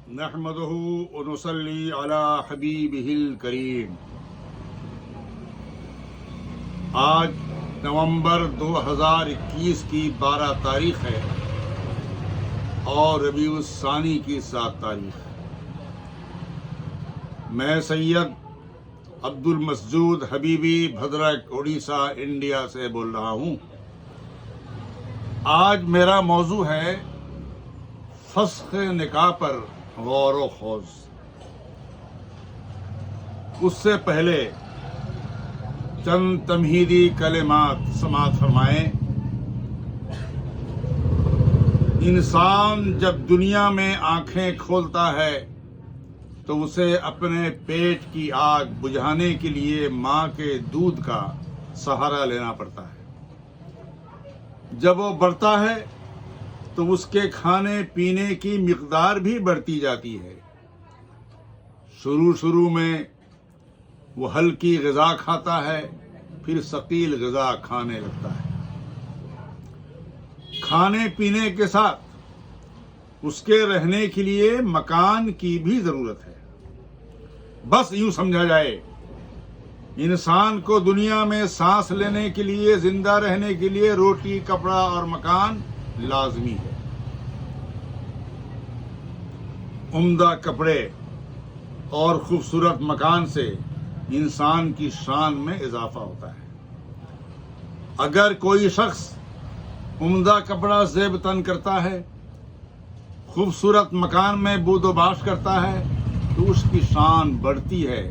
نحمده ونصلي على حبیبہ الکریم۔ آج نومبر 2021 کی 12 تاریخ ہے اور ربیع الثانی کی 7 تاریخ۔ میں سید عبد المسجود حبیبی بھدرک اڑیسہ انڈیا سے بول رہا ہوں۔ آج میرا موضوع ہے فسخ نکاح پر غور و خوض۔ اس سے پہلے چند تمہیدی کلمات سماعت فرمائیں۔ انسان جب دنیا میں آنکھیں کھولتا ہے تو اسے اپنے پیٹ کی آگ بجھانے کے لیے ماں کے دودھ کا سہارا لینا پڑتا ہے۔ جب وہ بڑھتا ہے تو اس کے کھانے پینے کی مقدار بھی بڑھتی جاتی ہے۔ شروع میں وہ ہلکی غذا کھاتا ہے، پھر ثقیل غذا کھانے لگتا ہے۔ کھانے پینے کے ساتھ اس کے رہنے کے لیے مکان کی بھی ضرورت ہے۔ بس یوں سمجھا جائے انسان کو دنیا میں سانس لینے کے لیے، زندہ رہنے کے لیے روٹی، کپڑا اور مکان لازمی ہے۔ عمدہ کپڑے اور خوبصورت مکان سے انسان کی شان میں اضافہ ہوتا ہے۔ اگر کوئی شخص عمدہ کپڑا زیب تن کرتا ہے، خوبصورت مکان میں بود و باش کرتا ہے تو اس کی شان بڑھتی ہے،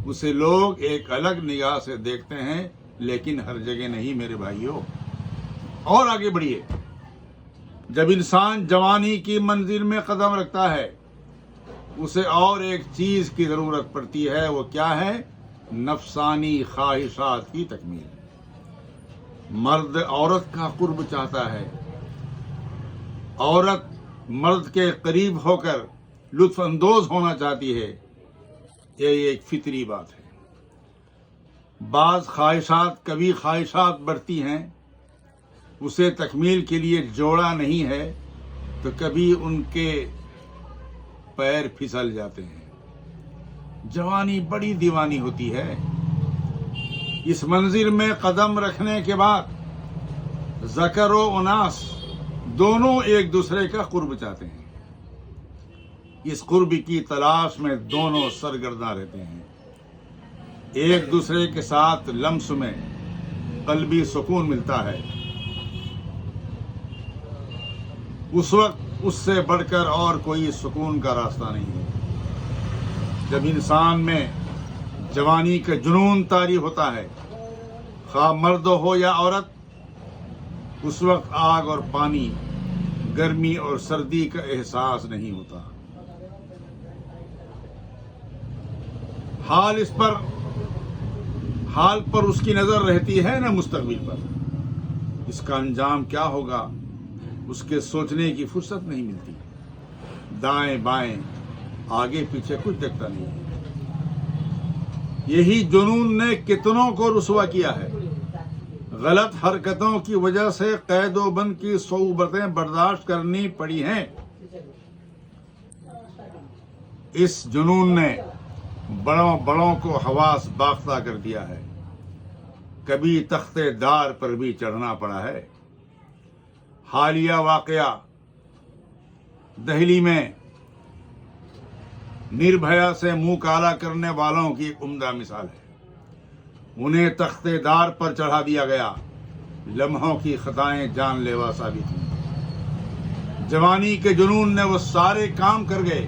اسے لوگ ایک الگ نگاہ سے دیکھتے ہیں، لیکن ہر جگہ نہیں میرے بھائیوں۔ اور آگے بڑھیے، جب انسان جوانی کی منزل میں قدم رکھتا ہے اسے اور ایک چیز کی ضرورت پڑتی ہے۔ وہ کیا ہے؟ نفسانی خواہشات کی تکمیل۔ مرد عورت کا قرب چاہتا ہے، عورت مرد کے قریب ہو کر لطف اندوز ہونا چاہتی ہے۔ یہ ایک فطری بات ہے۔ بعض خواہشات، کبھی خواہشات بڑھتی ہیں، اسے تکمیل کے لیے جوڑا نہیں ہے تو کبھی ان کے پیر پھسل جاتے ہیں۔ جوانی بڑی دیوانی ہوتی ہے۔ اس منزل میں قدم رکھنے کے بعد ذکر و اناث دونوں ایک دوسرے کا قرب چاہتے ہیں۔ اس قرب کی تلاش میں دونوں سرگرداں رہتے ہیں۔ ایک دوسرے کے ساتھ لمس میں قلبی سکون ملتا ہے۔ اس وقت اس سے بڑھ کر اور کوئی سکون کا راستہ نہیں ہے۔ جب انسان میں جوانی کا جنون طاری ہوتا ہے، خواہ مرد ہو یا عورت، اس وقت آگ اور پانی، گرمی اور سردی کا احساس نہیں ہوتا۔ حال پر اس کی نظر رہتی ہے نہ مستقبل پر۔ اس کا انجام کیا ہوگا اس کے سوچنے کی فرصت نہیں ملتی۔ دائیں بائیں، آگے پیچھے کچھ دیکھتا نہیں۔ یہی جنون نے کتنوں کو رسوا کیا ہے۔ غلط حرکتوں کی وجہ سے قید و بند کی صعوبتیں برداشت کرنی پڑی ہیں۔ اس جنون نے بڑوں کو حواس باختہ کر دیا ہے۔ کبھی تختے دار پر بھی چڑھنا پڑا ہے۔ حالیہ واقعہ دہلی میں نربھیا سے منہ کالا کرنے والوں کی ایک عمدہ مثال ہے۔ انہیں تختے دار پر چڑھا دیا گیا۔ لمحوں کی خطائیں جان لیوا ثابت ہوئیں۔ جوانی کے جنون نے وہ سارے کام کر گئے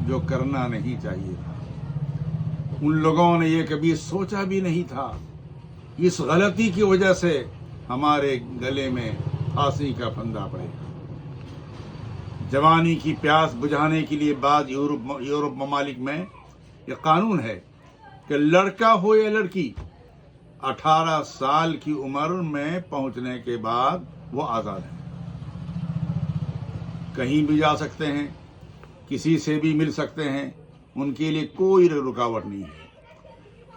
جو کرنا نہیں چاہیے تھا۔ ان لوگوں نے یہ کبھی سوچا بھی نہیں تھا اس غلطی کی وجہ سے ہمارے گلے میں پھانسی کا پھندا پڑے گا۔ جوانی کی پیاس بجھانے کے لیے بعض یورپ ممالک میں یہ قانون ہے کہ لڑکا ہو یا لڑکی 18 سال کی عمر میں پہنچنے کے بعد وہ آزاد ہیں، کہیں بھی جا سکتے ہیں، کسی سے بھی مل سکتے ہیں، ان کے لیے کوئی رکاوٹ نہیں ہے۔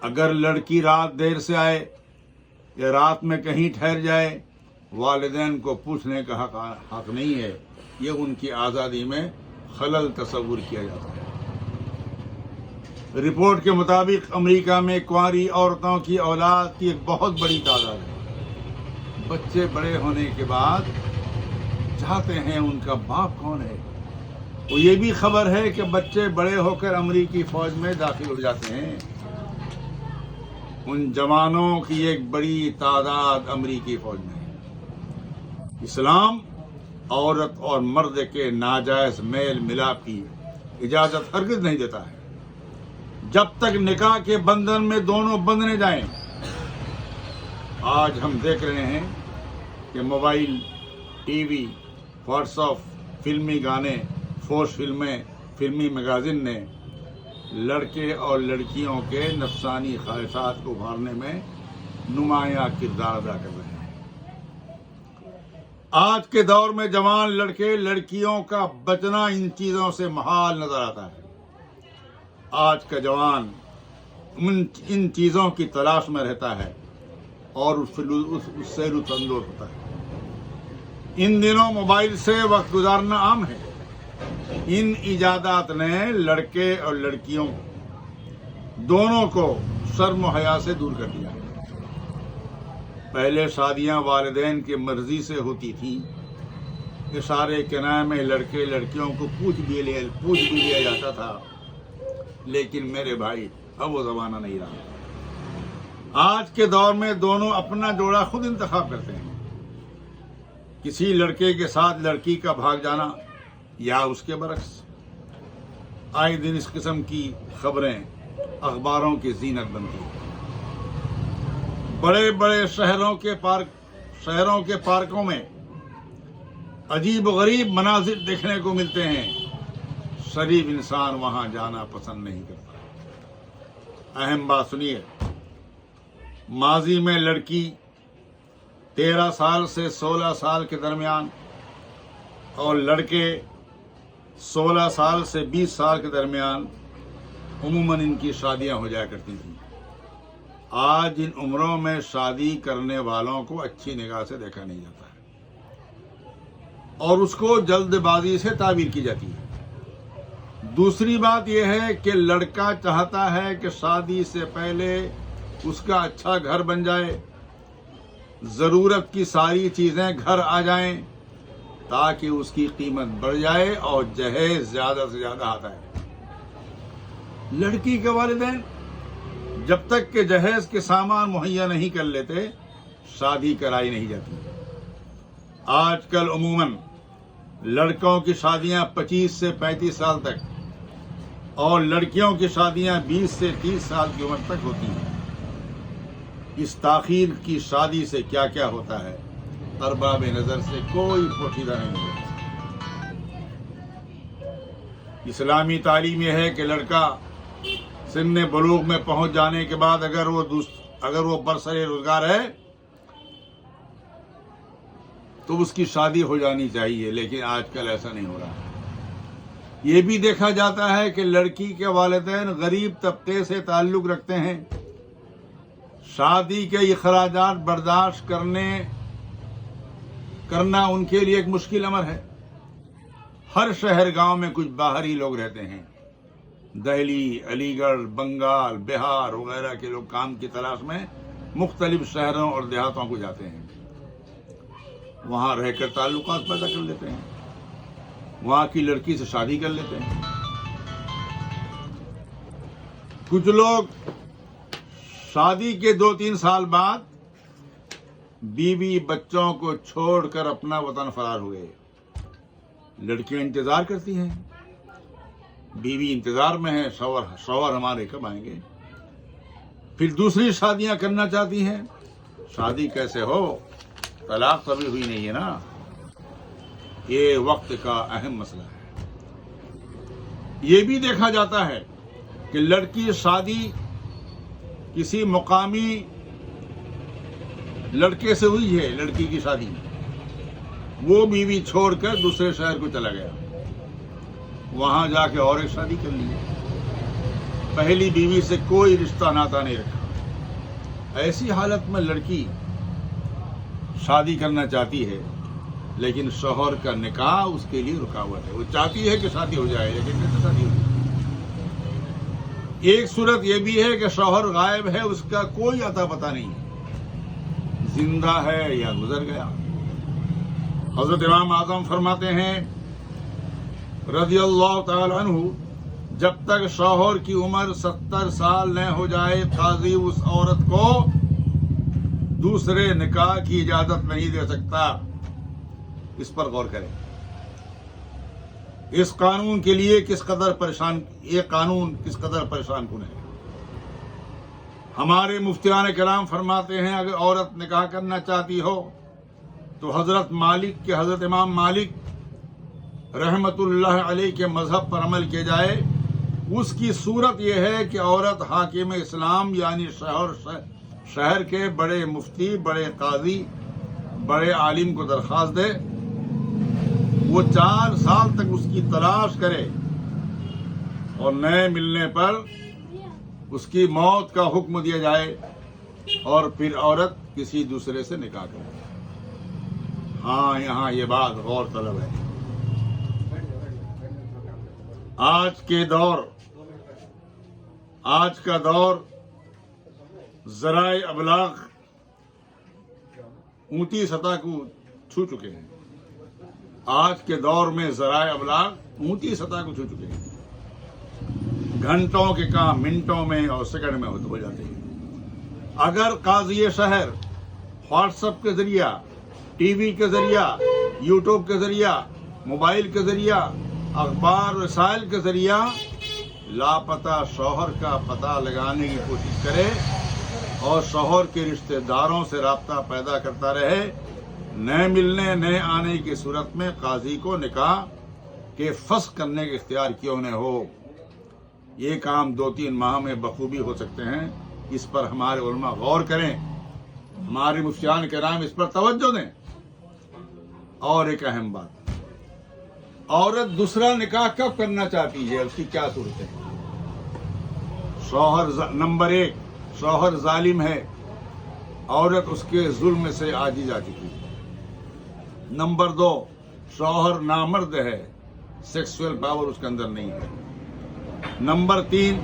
اگر لڑکی رات دیر سے آئے یا رات میں کہیں ٹھہر جائے، والدین کو پوچھنے کا حق نہیں ہے۔ یہ ان کی آزادی میں خلل تصور کیا جاتا ہے۔ رپورٹ کے مطابق امریکہ میں کنواری عورتوں کی اولاد کی ایک بہت بڑی تعداد ہے۔ بچے بڑے ہونے کے بعد چاہتے ہیں ان کا باپ کون ہے۔ وہ یہ بھی خبر ہے کہ بچے بڑے ہو کر امریکی فوج میں داخل ہو جاتے ہیں۔ ان جوانوں کی ایک بڑی تعداد امریکی فوج میں ہے۔ اسلام عورت اور مرد کے ناجائز میل ملاپ کی اجازت ہرگز نہیں دیتا ہے جب تک نکاح کے بندھن میں دونوں بندھ نہ جائیں۔ آج ہم دیکھ رہے ہیں کہ mobile, T V, what's app, فلمی گانے، فوش فلمیں، فلمی میگزین نے لڑکے اور لڑکیوں کے نفسانی خواہشات کو ابھارنے میں نمایاں کردار ادا کر رہے ہیں۔ آج کے دور میں جوان لڑکے لڑکیوں کا بچنا ان چیزوں سے محال نظر آتا ہے۔ آج کا جوان ان چیزوں کی تلاش میں رہتا ہے اور اس سے لطف اندوز ہوتا ہے۔ ان دنوں موبائل سے وقت گزارنا عام ہے۔ ان ایجادات نے لڑکے اور لڑکیوں دونوں کو شرم و حیا سے دور کر دیا ہے۔ پہلے شادیاں والدین کی مرضی سے ہوتی تھیں۔ اشارے کنائے میں لڑکے لڑکیوں کو پوچھ بھی لیا جاتا تھا، لیکن میرے بھائی اب وہ زمانہ نہیں رہا۔ آج کے دور میں دونوں اپنا جوڑا خود انتخاب کرتے ہیں۔ کسی لڑکے کے ساتھ لڑکی کا بھاگ جانا یا اس کے برعکس۔ آئے دن اس قسم کی خبریں اخباروں کی زینت بنتی ہیں۔ بڑے بڑے شہروں کے پارکوں میں عجیب و غریب مناظر دیکھنے کو ملتے ہیں۔ شریف انسان وہاں جانا پسند نہیں کرتا۔ اہم بات سنیے، ماضی میں لڑکی 13 سال سے 16 سال کے درمیان اور لڑکے 16 سال سے 20 سال کے درمیان عموماً ان کی شادیاں ہو جایا کرتی تھیں۔ آج ان عمروں میں شادی کرنے والوں کو اچھی نگاہ سے دیکھا نہیں جاتا ہے اور اس کو جلد بازی سے تعبیر کی جاتی ہے۔ دوسری بات یہ ہے کہ لڑکا چاہتا ہے کہ شادی سے پہلے اس کا اچھا گھر بن جائے، ضرورت کی ساری چیزیں گھر آ جائیں تاکہ اس کی قیمت بڑھ جائے اور جہیز زیادہ سے زیادہ آتا ہے۔ لڑکی کے والدین جب تک کہ جہیز کے سامان مہیا نہیں کر لیتے شادی کرائی نہیں جاتی۔ آج کل عموماً لڑکوں کی شادیاں 25 سے 35 سال تک اور لڑکیوں کی شادیاں 20 سے 30 سال کی عمر تک ہوتی ہیں۔ اس تاخیر کی شادی سے کیا کیا ہوتا ہے ارباب نظر سے کوئی پوشیدہ نہیں ہے۔ اسلامی تعلیم یہ ہے کہ لڑکا سن بلوغ میں پہنچ جانے کے بعد اگر وہ برسر روزگار ہے تو اس کی شادی ہو جانی چاہیے، لیکن آج کل ایسا نہیں ہو رہا ہے۔ یہ بھی دیکھا جاتا ہے کہ لڑکی کے والدین غریب طبقے سے تعلق رکھتے ہیں۔ شادی کے اخراجات برداشت کرنا ان کے لیے ایک مشکل امر ہے۔ ہر شہر گاؤں میں کچھ باہری لوگ رہتے ہیں۔ دہلی، علی گڑھ، بنگال، بہار وغیرہ کے لوگ کام کی تلاش میں مختلف شہروں اور دیہاتوں کو جاتے ہیں۔ وہاں رہ کر تعلقات پیدا کر لیتے ہیں، وہاں کی لڑکی سے شادی کر لیتے ہیں۔ کچھ لوگ شادی کے 2-3 سال بعد بیوی بچوں کو چھوڑ کر اپنا وطن فرار ہوئے۔ لڑکیاں انتظار کرتی ہیں، بیوی انتظار میں ہے، شوہر ہمارے کب آئیں گے۔ پھر دوسری شادیاں کرنا چاہتی ہیں۔ شادی کیسے ہو؟ طلاق ابھی ہوئی نہیں ہے نا۔ یہ وقت کا اہم مسئلہ ہے۔ یہ بھی دیکھا جاتا ہے کہ لڑکی شادی کسی مقامی لڑکے سے ہوئی ہے، لڑکی کی شادی وہ بیوی چھوڑ کر دوسرے شہر کو چلا گیا، وہاں جا کے اور ایک شادی کر لی، پہلی بیوی سے کوئی رشتہ ناتا نہیں رکھا۔ ایسی حالت میں لڑکی شادی کرنا چاہتی ہے لیکن شوہر کا نکاح اس کے لیے رکاوٹ ہے. وہ چاہتی ہے کہ شادی ہو جائے لیکن کیسے شادی ہو جائے. ایک صورت یہ بھی ہے کہ شوہر غائب ہے, اس کا کوئی اتا پتہ نہیں ہے, زندہ ہے یا گزر گیا. حضرت امام اعظم فرماتے ہیں رضی اللہ تعالی عنہ, جب تک شوہر کی عمر 70 سال نہ ہو جائے قاضی اس عورت کو دوسرے نکاح کی اجازت نہیں دے سکتا. اس پر غور کریں. اس قانون کے لیے یہ قانون کس قدر پریشان کن ہے. ہمارے مفتیان کرام فرماتے ہیں اگر عورت نکاح کرنا چاہتی ہو تو حضرت امام مالک رحمت اللہ علیہ کے مذہب پر عمل کیا جائے. اس کی صورت یہ ہے کہ عورت حاکم اسلام یعنی شہر کے بڑے مفتی, بڑے قاضی, بڑے عالم کو درخواست دے, وہ 4 سال تک اس کی تلاش کرے اور نئے ملنے پر اس کی موت کا حکم دیا جائے اور پھر عورت کسی دوسرے سے نکاح کرے. ہاں, یہاں یہ بات غور طلب ہے. آج کا دور ذرائع ابلاغ اونچی سطح کو چھو چکے ہیں. آج کے دور میں ذرائع ابلاغ اونچی سطح کو چھو چکے ہیں. گھنٹوں کے کام منٹوں میں اور سیکنڈ میں ہو جاتے ہیں. اگر قاضی شہر واٹس ایپ کے ذریعہ, ٹی وی کے ذریعہ, یوٹیوب کے ذریعہ, موبائل کے ذریعہ, اخبار رسائل کے ذریعہ لاپتہ شوہر کا پتہ لگانے کی کوشش کرے اور شوہر کے رشتہ داروں سے رابطہ پیدا کرتا رہے, نئے ملنے نئے آنے کی صورت میں قاضی کو نکاح کے فسخ کرنے کا اختیار کیوں نہ ہو. یہ کام 2-3 ماہ میں بخوبی ہو سکتے ہیں. اس پر ہمارے علماء غور کریں, ہمارے مفتیان کرام اس پر توجہ دیں. اور ایک اہم بات, عورت دوسرا نکاح کب کرنا چاہتی ہے, اس کی کیا صورت ہے. نمبر 1, شوہر ظالم ہے, عورت اس کے ظلم سے عاجز آ چکی ہے. نمبر 2, شوہر نامرد ہے, سیکسول پاور اس کے اندر نہیں ہے. نمبر 3,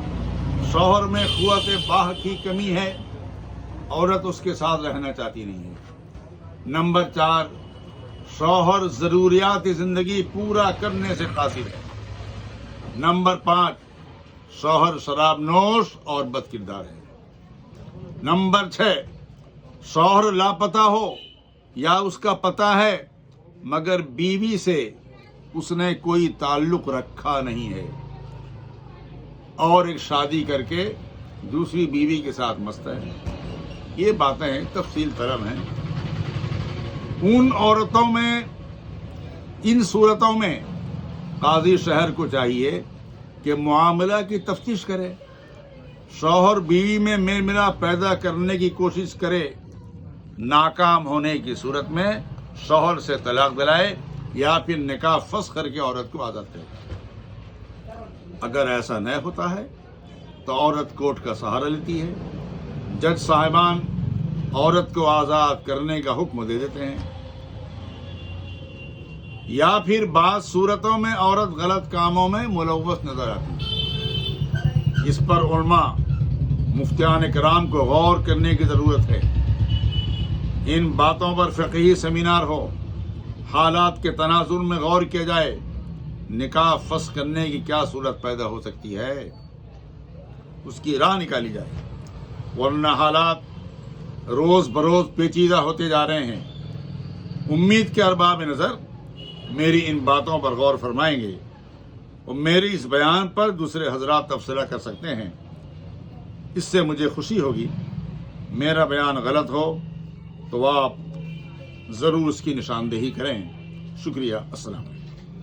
شوہر میں قوت باہ کی کمی ہے, عورت اس کے ساتھ رہنا چاہتی نہیں ہے. نمبر 4, شوہر ضروریات زندگی پورا کرنے سے قاصر ہے. نمبر 5, شوہر شراب نوش اور بد کردار ہے. نمبر 6, شوہر لاپتہ ہو یا اس کا پتہ ہے مگر بیوی سے اس نے کوئی تعلق رکھا نہیں ہے اور ایک شادی کر کے دوسری بیوی کے ساتھ مست ہے. یہ باتیں تفصیل طلب ہیں. ان صورتوں میں قاضی شہر کو چاہیے کہ معاملہ کی تفتیش کرے, شوہر بیوی میں میل ملاپ پیدا کرنے کی کوشش کرے, ناکام ہونے کی صورت میں شوہر سے طلاق دلائے یا پھر نکاح فسخ کر کے عورت کو آزاد کرے. اگر ایسا نہ ہوتا ہے تو عورت کورٹ کا سہارا لیتی ہے, جج صاحبان عورت کو آزاد کرنے کا حکم دے دیتے ہیں, یا پھر بعض صورتوں میں عورت غلط کاموں میں ملوث نظر آتی ہے. اس پر علماء مفتیان کرام کو غور کرنے کی ضرورت ہے. ان باتوں پر فقہی سیمینار ہو, حالات کے تناظر میں غور کیا جائے, نکاح فسخ کرنے کی کیا صورت پیدا ہو سکتی ہے اس کی راہ نکالی جائے, ورنہ حالات روز بروز پیچیدہ ہوتے جا رہے ہیں. امید کے ارباب نظر میری ان باتوں پر غور فرمائیں گے اور میری اس بیان پر دوسرے حضرات تبصرہ کر سکتے ہیں. اس سے مجھے خوشی ہوگی. میرا بیان غلط ہو تو آپ ضرور اس کی نشاندہی کریں. شکریہ. السلام علیکم.